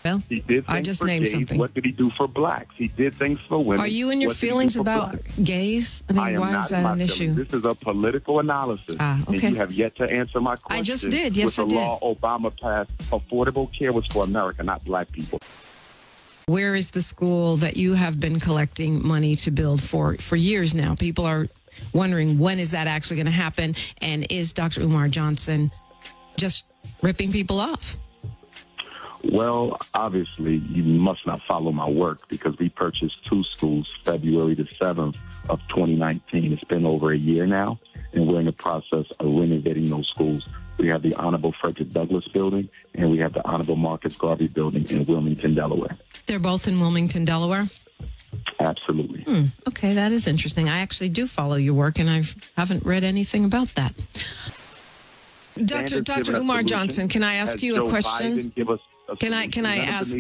Well, He did things I just for named gays. something. What did he do for blacks? He did things for women. Are you in your What did he do feelings for about blacks? gays? I mean, I am why not is that in my an feelings. issue? This is a political analysis. Okay. And you have yet to answer my question. I just did. Yes, With the I did. law Obama passed, affordable care was for America, not black people. Where is the school that you have been collecting money to build for years now? People are wondering, when is that actually going to happen? And is Dr. Umar Johnson just ripping people off? Well, obviously, you must not follow my work because we purchased 2 schools February the 7th of 2019. It's been over a year now, and we're in the process of renovating those schools. We have the Honorable Frederick Douglass building, and we have the Honorable Marcus Garvey building in Wilmington, Delaware. They're both in Wilmington, Delaware? Absolutely. Okay, that is interesting. I actually do follow your work, and I haven't read anything about that. Dr. Umar Johnson, can I ask you a question? Can I ask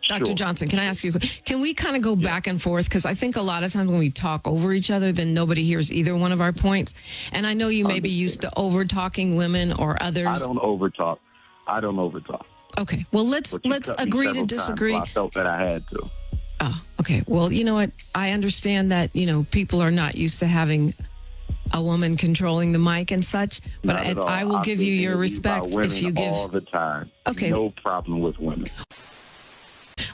Dr. Johnson, can I ask you, can we kind of go back and forth? Because I think a lot of times when we talk over each other, then nobody hears either one of our points. And I know you may be used to over-talking women or others. I don't overtalk. Okay, well, let's agree to disagree. So I felt that I had to. Oh, okay. Well, you know what? I understand that, people are not used to having a woman controlling the mic and such, but I will give you your respect if you give all the time. Okay. No problem with women.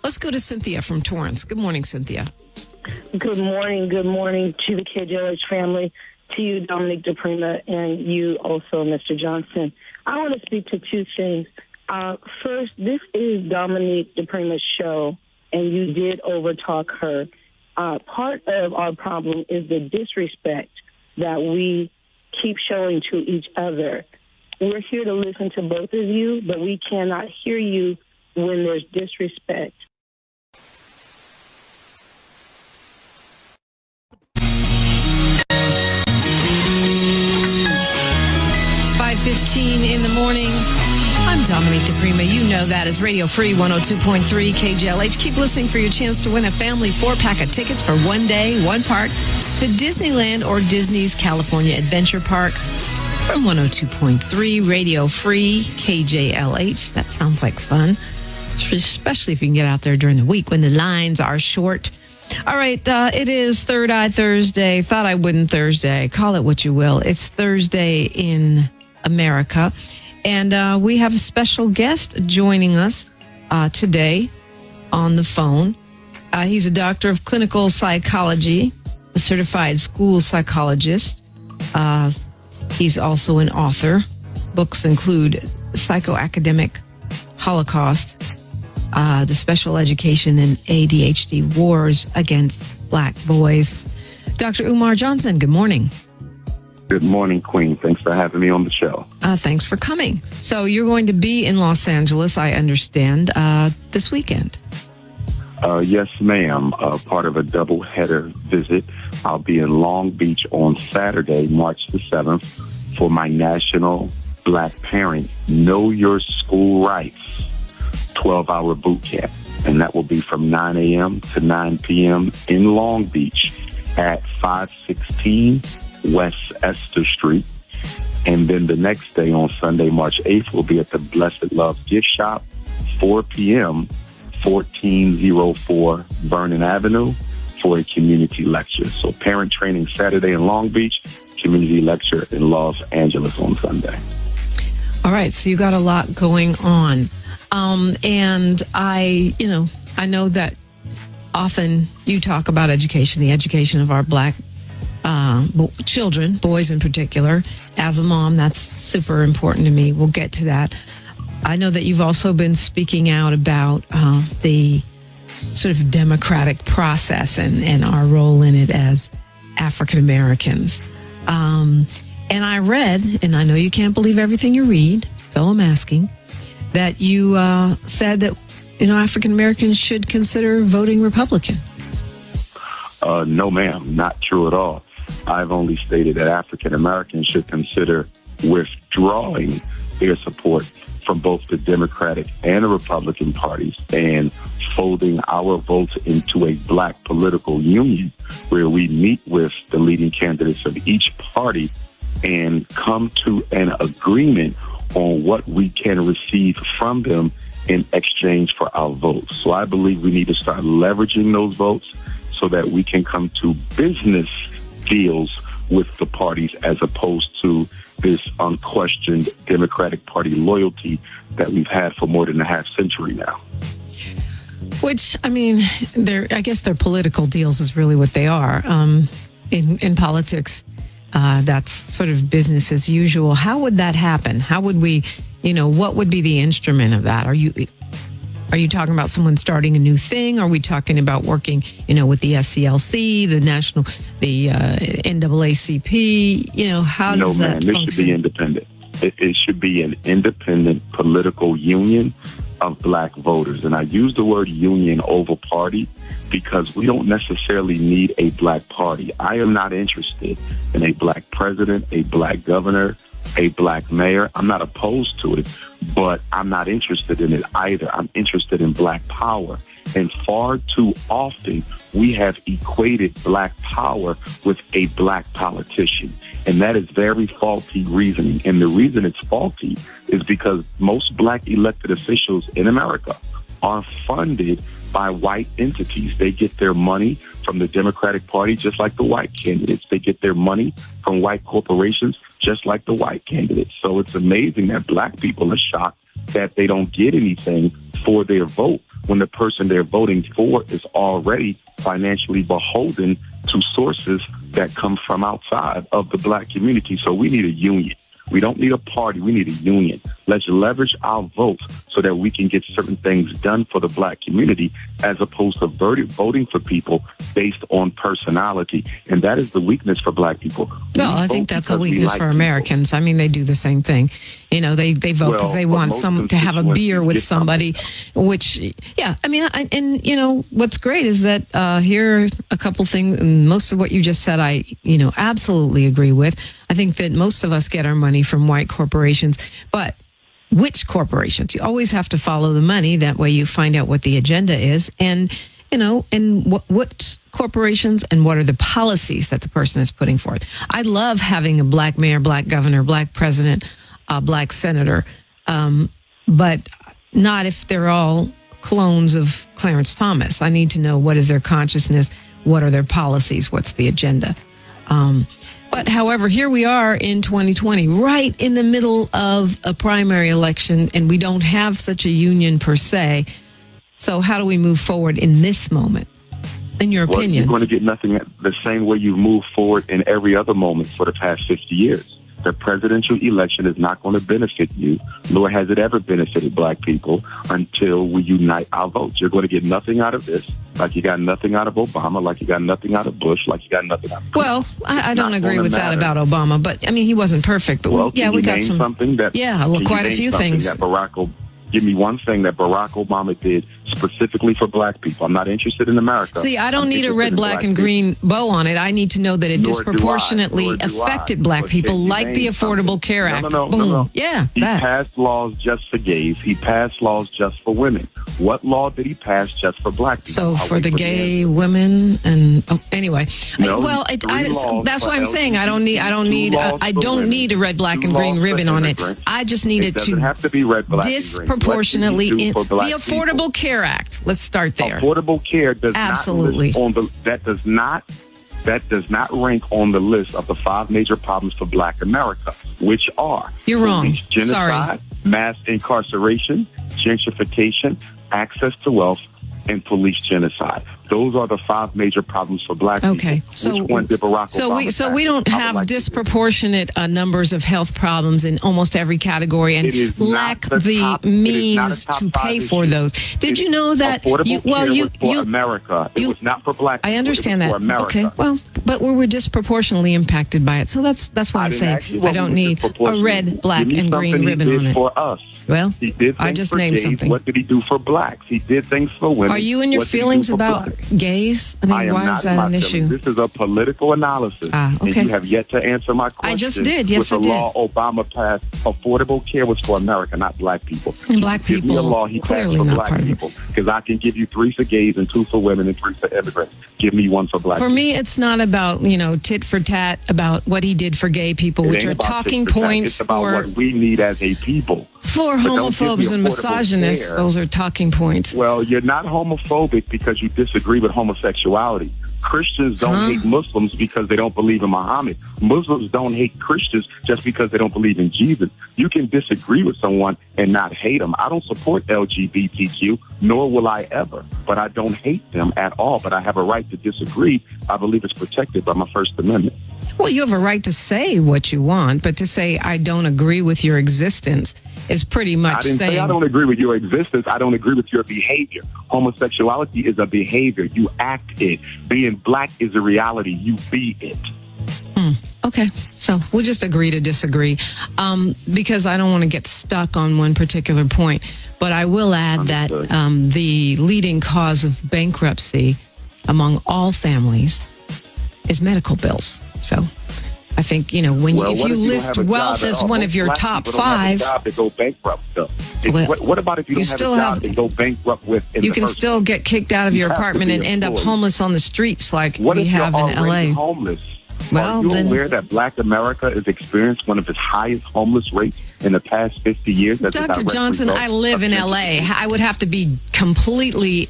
Let's go to Cynthia from Torrance. Good morning, Cynthia. Good morning. Good morning to the KJLH family, to you, Dominique Diprima, and you also, Mr. Johnson. I want to speak to 2 things. First, this is Dominique Diprima's show, and you did overtalk her. Part of our problem is the disrespect that we keep showing to each other. We're here to listen to both of you, but we cannot hear you when there's disrespect. .15 in the morning. I'm Dominique Diprima. You know that. It's Radio Free 102.3 KJLH. Keep listening for your chance to win a family 4-pack of tickets for 1 day, 1 park to Disneyland or Disney's California Adventure Park from 102.3 Radio Free KJLH. That sounds like fun, especially if you can get out there during the week when the lines are short. All right, it is Third Eye Thursday. Thought I wouldn't Thursday. Call it what you will. It's Thursday in America. And we have a special guest joining us today on the phone. He's a doctor of clinical psychology, a certified school psychologist. He's also an author. Books include Psychoacademic Holocaust, the Special Education and ADHD Wars Against Black Boys. Dr. Umar Johnson, good morning. Good morning, Queen. Thanks for having me on the show. Thanks for coming. So you're going to be in Los Angeles, I understand, this weekend. Yes, ma'am. Part of a double-header visit. I'll be in Long Beach on Saturday, March the 7th, for my National Black Parent Know Your School Rights 12-hour boot camp. And that will be from 9 a.m. to 9 p.m. in Long Beach at 516 West Esther Street. And then the next day on Sunday, March 8th, we'll be at the Blessed Love Gift Shop, 4 p.m., 1404 Vernon Avenue for a community lecture. So parent training Saturday in Long Beach, community lecture in Los Angeles on Sunday. All right, so you got a lot going on. And I know that often you talk about education, the education of our Black children, boys in particular. As a mom, that's super important to me. We'll get to that. I know that you've also been speaking out about the sort of democratic process and our role in it as African Americans. And I read, and I know you can't believe everything you read, so I'm asking, that you said that African Americans should consider voting Republican. No, ma'am, not true at all. I've only stated that African Americans should consider withdrawing their support from both the Democratic and the Republican parties and folding our votes into a Black political union where we meet with the leading candidates of each party and come to an agreement on what we can receive from them in exchange for our votes. So I believe we need to start leveraging those votes so that we can come to business deals with the parties as opposed to this unquestioned Democratic Party loyalty that we've had for more than a half century now. Which, I mean, I guess their political deals is really what they are. In politics, that's sort of business as usual. How would that happen? How would we, what would be the instrument of that? Are you talking about someone starting a new thing? Are we talking about working, with the SCLC, the NAACP? How does that function? No, man, this should be independent. It should be an independent political union of black voters. And I use the word union over party because we don't necessarily need a black party. I am not interested in a black president, a black governor, a black mayor. I'm not opposed to it, but I'm not interested in it either. I'm interested in black power. And far too often, we have equated black power with a black politician. And that is very faulty reasoning. And the reason it's faulty is because most black elected officials in America are funded by white entities. They get their money from the Democratic Party, just like the white candidates. They get their money from white corporations, just like the white candidates. So it's amazing that black people are shocked that they don't get anything for their vote when the person they're voting for is already financially beholden to sources that come from outside of the black community. So we need a union. We don't need a party. We need a union. Let's leverage our votes so that we can get certain things done for the black community as opposed to voting for people based on personality. And that is the weakness for black people. No, I think that's a weakness for Americans. People. I mean, they do the same thing. They vote because they want to have a beer with somebody, which, yeah, I mean, and what's great is that here are a couple things, and most of what you just said, I, absolutely agree with. I think that most of us get our money from white corporations, but which corporations? You always have to follow the money. That way you find out what the agenda is and what corporations and what are the policies that the person is putting forth. I love having a black mayor, black governor, black president, black senator, but not if they're all clones of Clarence Thomas. I need to know what is their consciousness, what are their policies, what's the agenda. But however, here we are in 2020, right in the middle of a primary election, and we don't have such a union per se. So how do we move forward in this moment, in your opinion? You're going to get nothing the same way you've moved forward in every other moment for the past 50 years. The presidential election is not going to benefit you, nor has it ever benefited black people until we unite our votes. You're going to get nothing out of this, like you got nothing out of Obama, like you got nothing out of Bush, like you got nothing out of... Well, I don't agree with that about Obama, but I mean, he wasn't perfect. But well, yeah, we got some... something that... Yeah, well, quite a few things. Give me one thing that Barack Obama did specifically for black people. I'm not interested in America. See, I don't need a red, black, and green bow on it. I need to know that it disproportionately affected black people, like the Affordable Care Act. No. Yeah, he passed laws just for gays. He passed laws just for women. What law did he pass just for black people? So for the gay women and anyway, that's why I'm saying I don't need a red, black, and green ribbon on it. I just need it to have to be red, black, disproportionately in the Affordable Care Act. Let's start there. Affordable care does absolutely that does not rank on the list of the 5 major problems for black America, which are you're wrong. Genocide, mass incarceration, gentrification, access to wealth, and police genocide. Those are the 5 major problems for black people. Okay, so we don't have disproportionate numbers of health problems in almost every category and lack the means to pay for those. Did you know that? For America. It was not for black people. I understand that. Okay, well, but we were disproportionately impacted by it. So that's why I say I don't need a red, black, and green ribbon on it. For us. Well, he did I just named something. What did he do for blacks? He did things for women. Are you in your feelings about gays? I mean, why is that an issue? This is a political analysis. Okay. And you have yet to answer my question. I just did. Yes, I did. With the law Obama passed, affordable care was for America, not black people. And black people, give me a law he clearly passed for not black part people. Because I can give you 3 for gays and 2 for women and 3 for immigrants. Give me 1 for black people. For me, it's not about, tit for tat about what he did for gay people, which are talking points It's about what we need as a people. For homophobes and misogynists, those are talking points. Well, you're not homophobic because you disagree with homosexuality. Christians don't hate Muslims because they don't believe in Muhammad. Muslims don't hate Christians just because they don't believe in Jesus. You can disagree with someone and not hate them. I don't support LGBTQ, nor will I ever. But I don't hate them at all. But I have a right to disagree. I believe it's protected by my First Amendment. Well, you have a right to say what you want, but to say I don't agree with your existence is pretty much I didn't saying... say I don't agree with your existence. I don't agree with your behavior. Homosexuality is a behavior. You act it. Being black is a reality. You be it. Okay, so we'll just agree to disagree because I don't want to get stuck on one particular point. But I will add that the leading cause of bankruptcy among all families is medical bills. So I think, if you list wealth as one of your top five... Job to go bankrupt, though. What about if you don't have a job to go bankrupt with? You can still get kicked out of your apartment and end up homeless on the streets like we have in L.A. Homeless? Well, are you aware that Black America has experienced one of its highest homeless rates in the past 50 years? Dr. Johnson, I live in L.A. I would have to be completely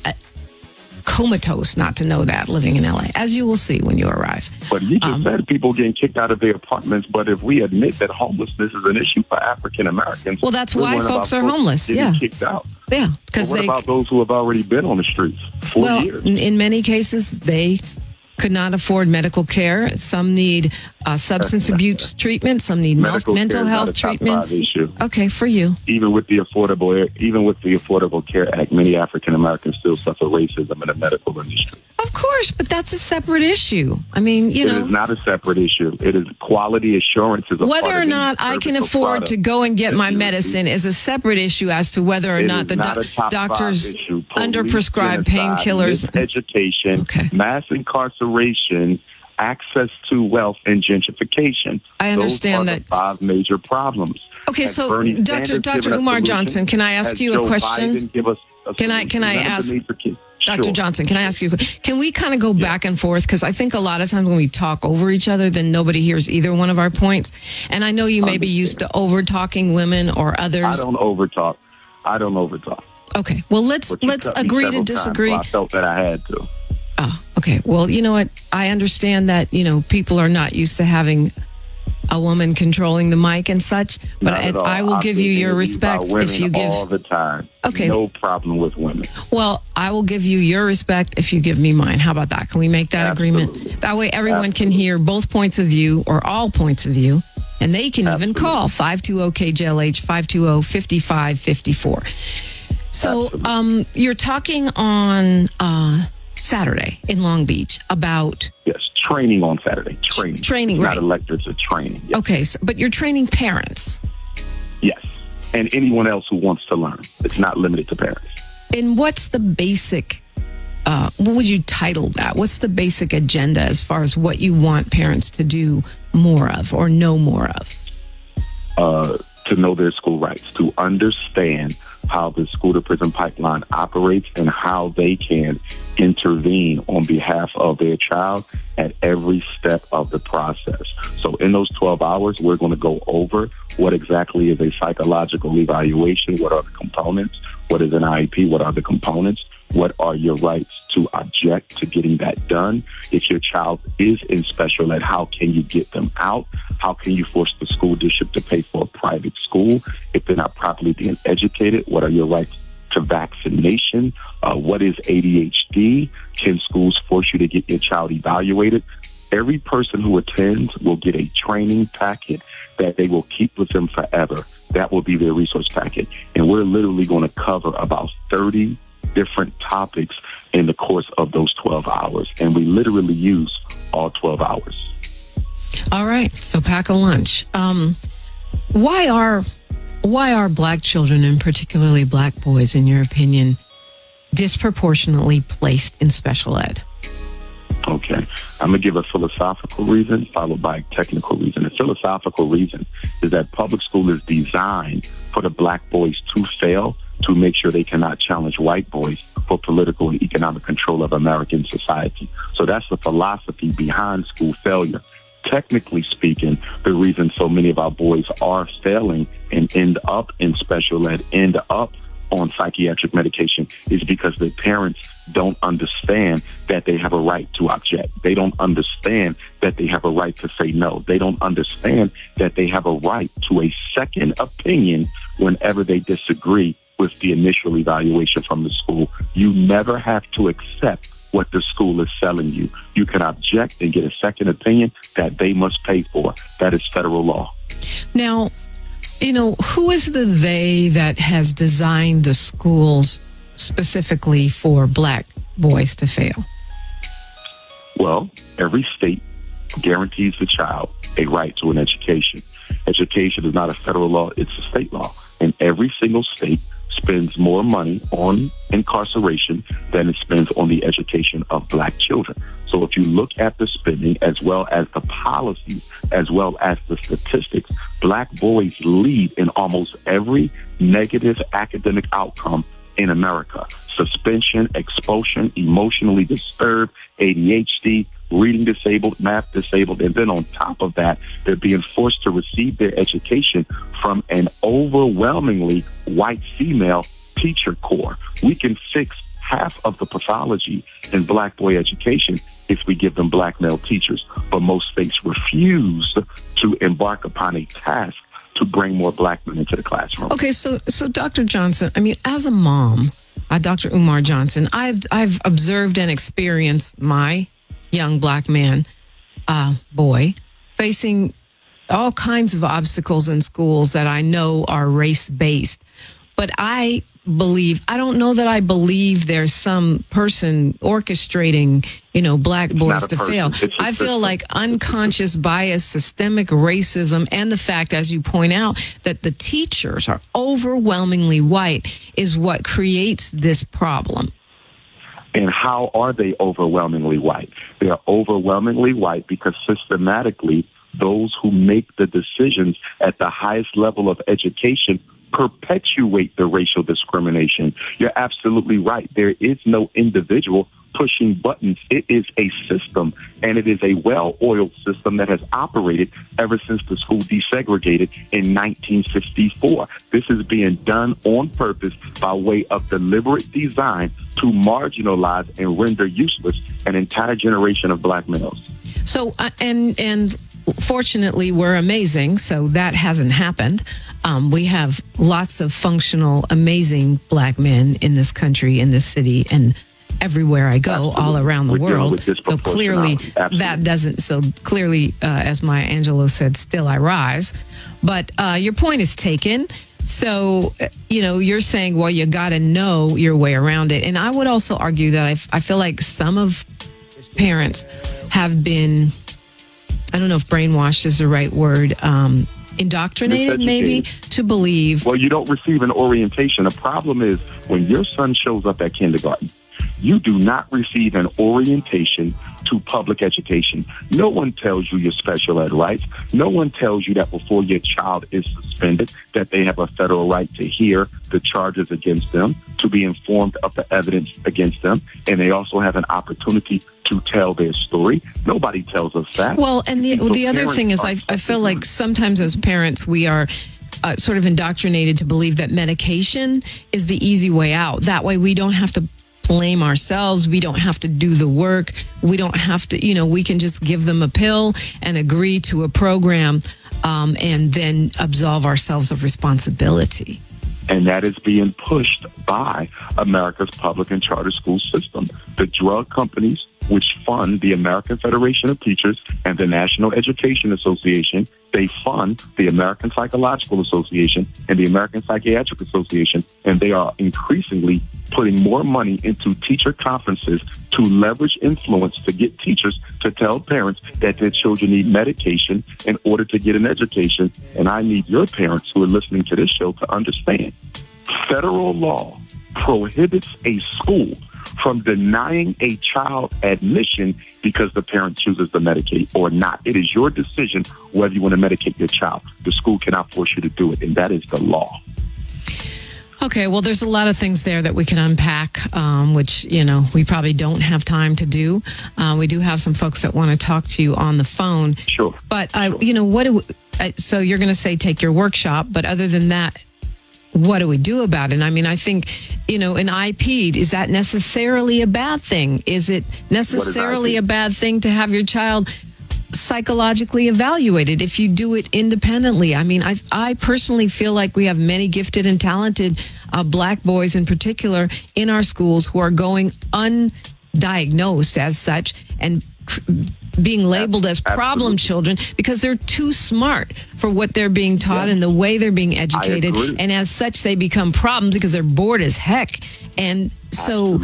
comatose not to know that, living in L.A., as you will see when you arrive. But you just said people getting kicked out of their apartments, but if we admit that homelessness is an issue for African Americans... Well, that's why folks are homeless, yeah. Kicked out. Yeah. But what about those who have already been on the streets for years? In many cases, they could not afford medical care. Some need substance abuse treatment. Some need mental health treatment. Okay, for you. Even with the Affordable Care Act, many African Americans still suffer racism in the medical industry. Of course, but that's a separate issue. I mean, It is not a separate issue. It is quality assurance. Whether or not I can afford to go and get my medicine is a separate issue as to whether or not the doctors underprescribe painkillers. Education, mass incarceration, access to wealth, and gentrification. I understand Those are the 5 major problems. Okay, so Dr. Umar Johnson, can I ask you a question? Can I ask... Dr. Johnson, can I ask you, can we kind of go back and forth? Because I think a lot of times when we talk over each other, then nobody hears either one of our points. And I know you may be used to over-talking women or others. I don't over-talk. Okay, well, let's agree to disagree. So I felt that I had to. Oh, okay. Well, you know what? I understand that, people are not used to having a woman controlling the mic and such, but I will give you your respect if you give... all the time. Okay. No problem with women. Well, I will give you your respect if you give me mine. How about that? Can we make that agreement? That way everyone can hear both points of view or all points of view, and they can even call 520-KJLH, 520-5554. So you're talking on Saturday in Long Beach about... Yes, training on Saturday. Training, right. Not electors, it's training. Yes. Okay, but you're training parents. Yes, and anyone else who wants to learn. It's not limited to parents. And what's the basic... what would you title that? What's the basic agenda as far as what you want parents to do more of or know more of? To know their school rights, to understand how the school-to-prison pipeline operates and how they can intervene on behalf of their child at every step of the process. So in those 12 hours, we're going to go over what exactly is a psychological evaluation, what are the components, what is an IEP, what are the components, what are your rights to object to getting that done. If your child is in special ed, how can you get them out? How can you force the school district to pay for a private school if they're not properly being educated? What are your rights to vaccination? What is ADHD? Can schools force you to get your child evaluated? Every person who attends will get a training packet that they will keep with them forever. That will be their resource packet. And we're literally going to cover about 30 different topics in the course of those 12 hours. And we literally use all 12 hours. All right. So pack a lunch. Why are Black children, and particularly Black boys, in your opinion, disproportionately placed in special ed? Okay. I'm going to give a philosophical reason followed by a technical reason. The philosophical reason is that public school is designed for the Black boys to fail, to make sure they cannot challenge white boys for political and economic control of American society. So that's the philosophy behind school failure. technically speaking, the reason so many of our boys are failing and end up in special ed, end up on psychiatric medication, is because the parents don't understand that they have a right to object. They don't understand that they have a right to say no. They don't understand that they have a right to a second opinion whenever they disagree with the initial evaluation from the school. You never have to accept what the school is selling you. You can object and get a second opinion that they must pay for. That is federal law. Now, who is the they that has designed the schools specifically for black boys to fail? Well, every state guarantees the child a right to an education. Education is not a federal law, it's a state law. And every single state spends more money on incarceration than it spends on the education of black children. So if you look at the spending as well as the policies, as well as the statistics, black boys lead in almost every negative academic outcome in America. Suspension, expulsion, emotionally disturbed, ADHD, reading disabled, math disabled, and then on top of that, they're being forced to receive their education from an overwhelmingly white female teacher corps. We can fix half of the pathology in black boy education if we give them black male teachers, but most states refuse to embark upon a task to bring more black men into the classroom. Okay, so Dr. Johnson, I mean, as a mom, Dr. Umar Johnson, I've observed and experienced my young black man, boy, facing all kinds of obstacles in schools that I know are race-based. But I don't know that I believe there's some person orchestrating, black boys to fail. I feel like unconscious bias, systemic racism, and the fact, as you point out, that the teachers are overwhelmingly white is what creates this problem. And how are they overwhelmingly white? They are overwhelmingly white because systematically those who make the decisions at the highest level of education perpetuate the racial discrimination. You're absolutely right. There is no individual pushing buttons. It is a system, and it is a well-oiled system that has operated ever since the school desegregated in 1954. This is being done on purpose by way of deliberate design to marginalize and render useless an entire generation of black males. So, and fortunately, we're amazing, so that hasn't happened. We have lots of functional, amazing black men in this country, in this city, and everywhere I go, all around the world. So clearly, that doesn't. So clearly, as Maya Angelou said, "Still I rise." But your point is taken. So you're saying, well, you got to know your way around it. And I would also argue that I feel like some of parents have been, I don't know if brainwashed is the right word, indoctrinated maybe to believe. Well, you don't receive an orientation. The problem is when your son shows up at kindergarten, you do not receive an orientation to public education. No one tells you your special ed rights. No one tells you that before your child is suspended, that they have a federal right to hear the charges against them, to be informed of the evidence against them, and they also have an opportunity to tell their story. Nobody tells us that. Well, and the other thing is I feel like sometimes as parents we are sort of indoctrinated to believe that medication is the easy way out. That way we don't have to blame ourselves. We don't have to do the work. We don't have to, we can just give them a pill and agree to a program and then absolve ourselves of responsibility. And that is being pushed by America's public and charter school system. The drug companies, which fund the American Federation of Teachers and the National Education Association, they fund the American Psychological Association and the American Psychiatric Association, and they are increasingly putting more money into teacher conferences to leverage influence to get teachers to tell parents that their children need medication in order to get an education. And I need your parents who are listening to this show to understand federal law prohibits a school from denying a child admission because the parent chooses to medicate or not. It is your decision whether you want to medicate your child. The school cannot force you to do it, and that is the law. Okay, well, there's a lot of things there that we can unpack, which, we probably don't have time to do. We do have some folks that want to talk to you on the phone. Sure. But, so you're going to say take your workshop, but other than that, what do we do about it? I mean, I think, an IP, is that necessarily a bad thing? Is it necessarily a bad thing to have your child psychologically evaluated if you do it independently? I mean, I personally feel like we have many gifted and talented black boys in particular in our schools who are going undiagnosed as such and being labeled as problem children because they're too smart for what they're being taught and the way they're being educated. And as such, they become problems because they're bored as heck. And so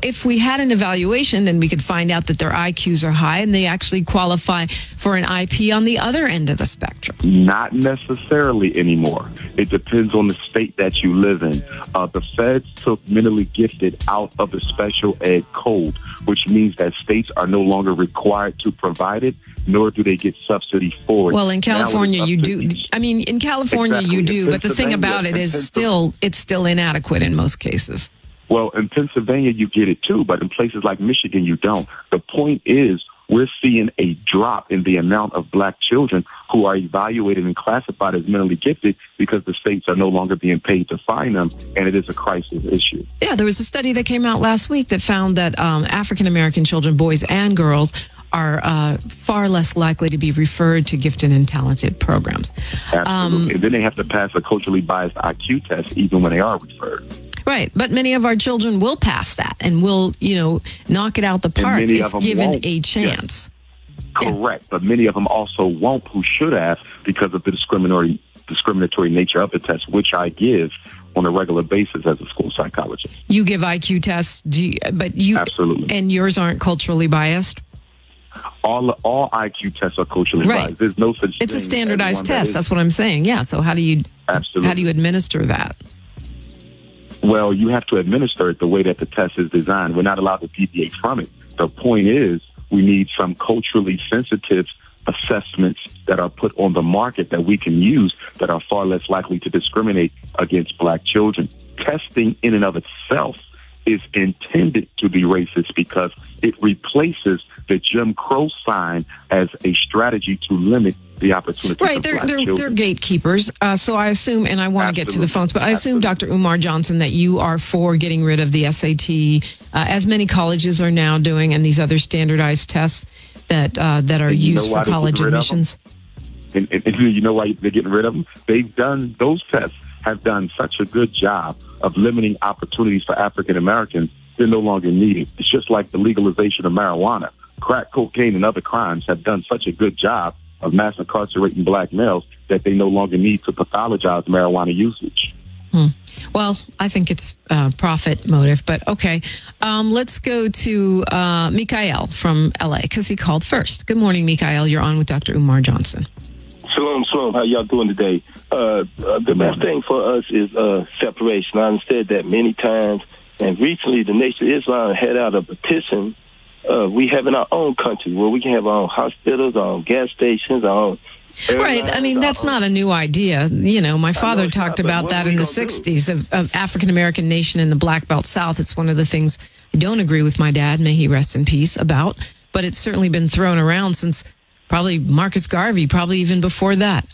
if we had an evaluation, then we could find out that their IQs are high and they actually qualify for an IP on the other end of the spectrum. Not necessarily anymore. It depends on the state that you live in. The feds took mentally gifted out of the special ed code, which means that states are no longer required to provide it, nor do they get subsidy for it. Well, in California, you do. I mean, in California, you do. But the thing about it is it's still inadequate in most cases. Well, in Pennsylvania, you get it too, but in places like Michigan, you don't. The point is, we're seeing a drop in the amount of black children who are evaluated and classified as mentally gifted because the states are no longer being paid to find them, and it is a crisis issue. Yeah, there was a study that came out last week that found that African-American children, boys and girls, are far less likely to be referred to gifted and talented programs. Absolutely. And then they have to pass a culturally biased IQ test even when they are referred. Right, but many of our children will pass that and will, knock it out the park if given a chance. Yeah. Correct, but many of them also won't who should have because of the discriminatory nature of the test, which I give on a regular basis as a school psychologist. You give IQ tests, absolutely, and yours aren't culturally biased? All IQ tests are culturally biased. There's no such thing. It's a standardized test. That's what I'm saying. Yeah. So how do you administer that? Well, you have to administer it the way that the test is designed. We're not allowed to deviate from it. The point is, we need some culturally sensitive assessments that are put on the market that we can use that are far less likely to discriminate against black children. Testing in and of itself is intended to be racist because it replaces the Jim Crow sign as a strategy to limit the opportunity. Right, they're gatekeepers. So I assume, and I want to get to the phones, but I assume, Dr. Umar Johnson, that you are for getting rid of the SAT, as many colleges are now doing, and these other standardized tests that are used for college admissions. And you know why they're getting rid of them? Those tests have done such a good job of limiting opportunities for African Americans. They're no longer needed. It's just like the legalization of marijuana. Crack cocaine and other crimes have done such a good job of mass incarcerating black males that they no longer need to pathologize marijuana usage. Well, I think it's profit motive, but okay. Let's go to Mikael from LA because he called first. Good morning, Mikael. You're on with Dr. Umar Johnson. Shalom. How y'all doing today? The best thing for us is separation. I understood that many times, and recently the Nation of Islam had out a petition we have in our own country where we can have our own hospitals, our own gas stations, our own airlines. Right. I mean, that's not a new idea. My father talked about that in the 60s of African-American nation in the Black Belt South. It's one of the things I don't agree with my dad, may he rest in peace, about, but it's certainly been thrown around since probably Marcus Garvey, probably even before that.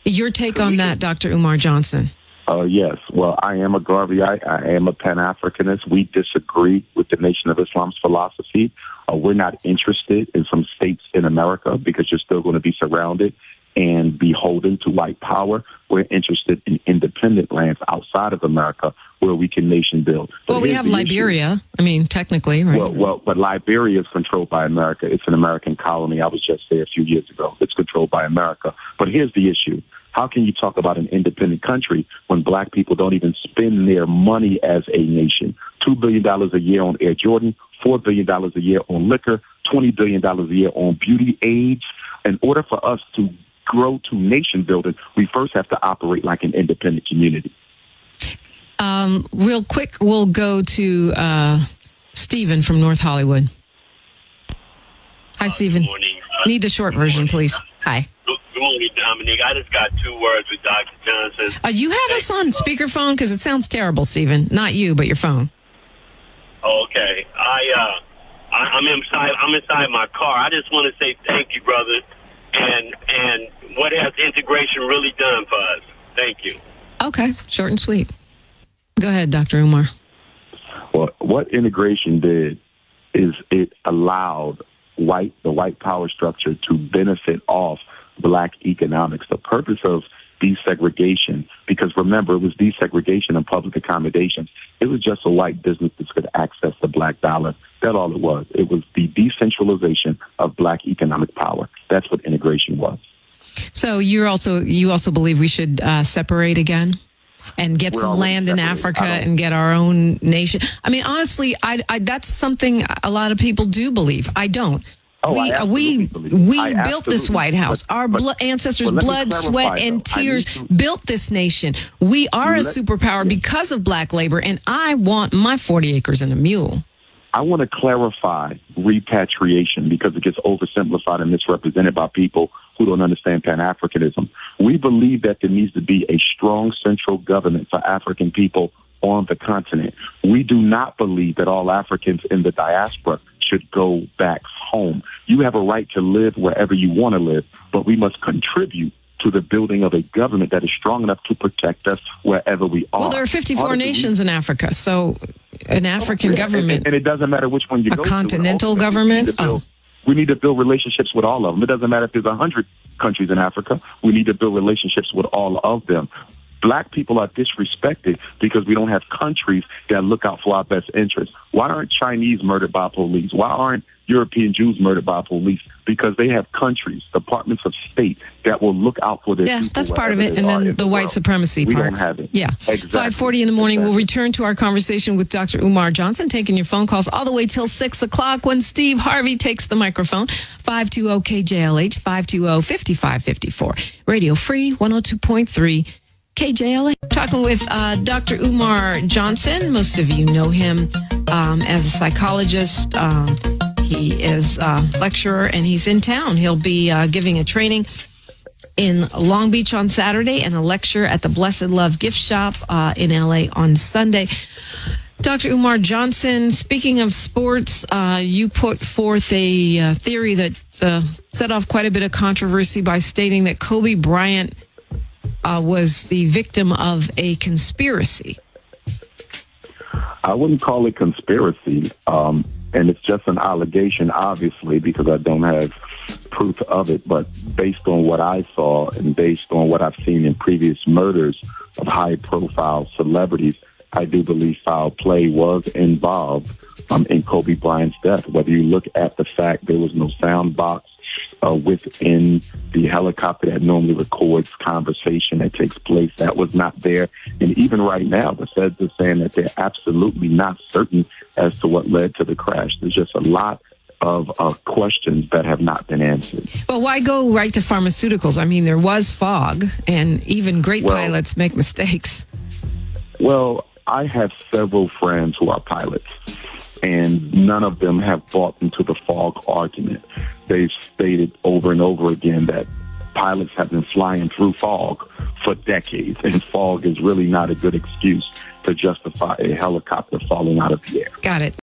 Your take on that, Dr. Umar Johnson? Yes. Well, I am a Garveyite. I am a Pan-Africanist. We disagree with the Nation of Islam's philosophy. We're not interested in some states in America because you're still going to be surrounded and beholden to white power. We're interested in independent lands outside of America where we can nation build. Well, we have Liberia. Issue. I mean, technically, right? Well, but Liberia is controlled by America. It's an American colony. I was just there a few years ago. It's controlled by America. But here's the issue. How can you talk about an independent country when black people don't even spend their money as a nation? $2 billion a year on Air Jordan, $4 billion a year on liquor, $20 billion a year on beauty aids. In order for us to grow to nation building, we first have to operate like an independent community. Real quick, we'll go to Stephen from North Hollywood. Hi, Stephen. Good morning. Need the short version, please. Hi. Good morning, Dominique. I just got 2 words with Dr. Johnson. You have us on speakerphone because it sounds terrible, Stephen. Not you, but your phone. Okay. I'm inside my car. I just want to say thank you, brother. And what has integration really done for us? Thank you. Okay, short and sweet. Go ahead, Dr. Umar. Well, what integration did is it allowed the white power structure to benefit off black economics. The purpose of desegregation, because remember, it was desegregation and public accommodations. It was just so white businesses could access the black dollar. That's all it was. It was the decentralization of black economic power. That's what integration was. So you also believe we should separate again and get some land in Africa and get our own nation? I mean, honestly, I that's something a lot of people do believe. I don't. We built this White House. Our ancestors' blood, sweat, and tears built this nation. We are a superpower because of black labor, and I want my 40 acres and a mule. I want to clarify repatriation because it gets oversimplified and misrepresented by people who don't understand Pan-Africanism. We believe that there needs to be a strong central government for African people on the continent. We do not believe that all Africans in the diaspora should go back home. You have a right to live wherever you want to live, but we must contribute to the building of a government that is strong enough to protect us wherever we are. Well, there are 54 nations in Africa, so an African government. And it doesn't matter which one you go to. A continental government? We need to build relationships with all of them. It doesn't matter if there's 100 countries in Africa. We need to build relationships with all of them. Black people are disrespected because we don't have countries that look out for our best interests. Why aren't Chinese murdered by police? Why aren't European Jews murdered by police? Because they have countries, departments of state that will look out for their people. Yeah, that's part of it. And then the white supremacy part. We don't have it. Yeah. Exactly. 5:40 in the morning. We'll return to our conversation with Dr. Umar Johnson, taking your phone calls all the way till 6 o'clock when Steve Harvey takes the microphone. 520-KJLH, 520-5554. Radio Free 102.3. KJLA. Talking with Dr. Umar Johnson. Most of you know him as a psychologist. He is a lecturer, and he's in town. He'll be giving a training in Long Beach on Saturday and a lecture at the Blessed Love Gift Shop in L.A. on Sunday. Dr. Umar Johnson, speaking of sports, you put forth a theory that set off quite a bit of controversy by stating that Kobe Bryant was the victim of a conspiracy. I wouldn't call it conspiracy, and it's just an allegation, obviously, because I don't have proof of it. But based on what I saw and based on what I've seen in previous murders of high-profile celebrities, I do believe foul play was involved in Kobe Bryant's death. Whether you look at the fact there was no sound box within the helicopter that normally records conversation that takes place, that was not there. And even right now, the feds are saying that they're absolutely not certain as to what led to the crash. There's just a lot of questions that have not been answered. But why go right to pharmaceuticals? I mean, there was fog, and even great pilots make mistakes. Well, I have several friends who are pilots, and none of them have bought into the fog argument. They've stated over and over again that pilots have been flying through fog for decades, and fog is really not a good excuse to justify a helicopter falling out of the air. Got it.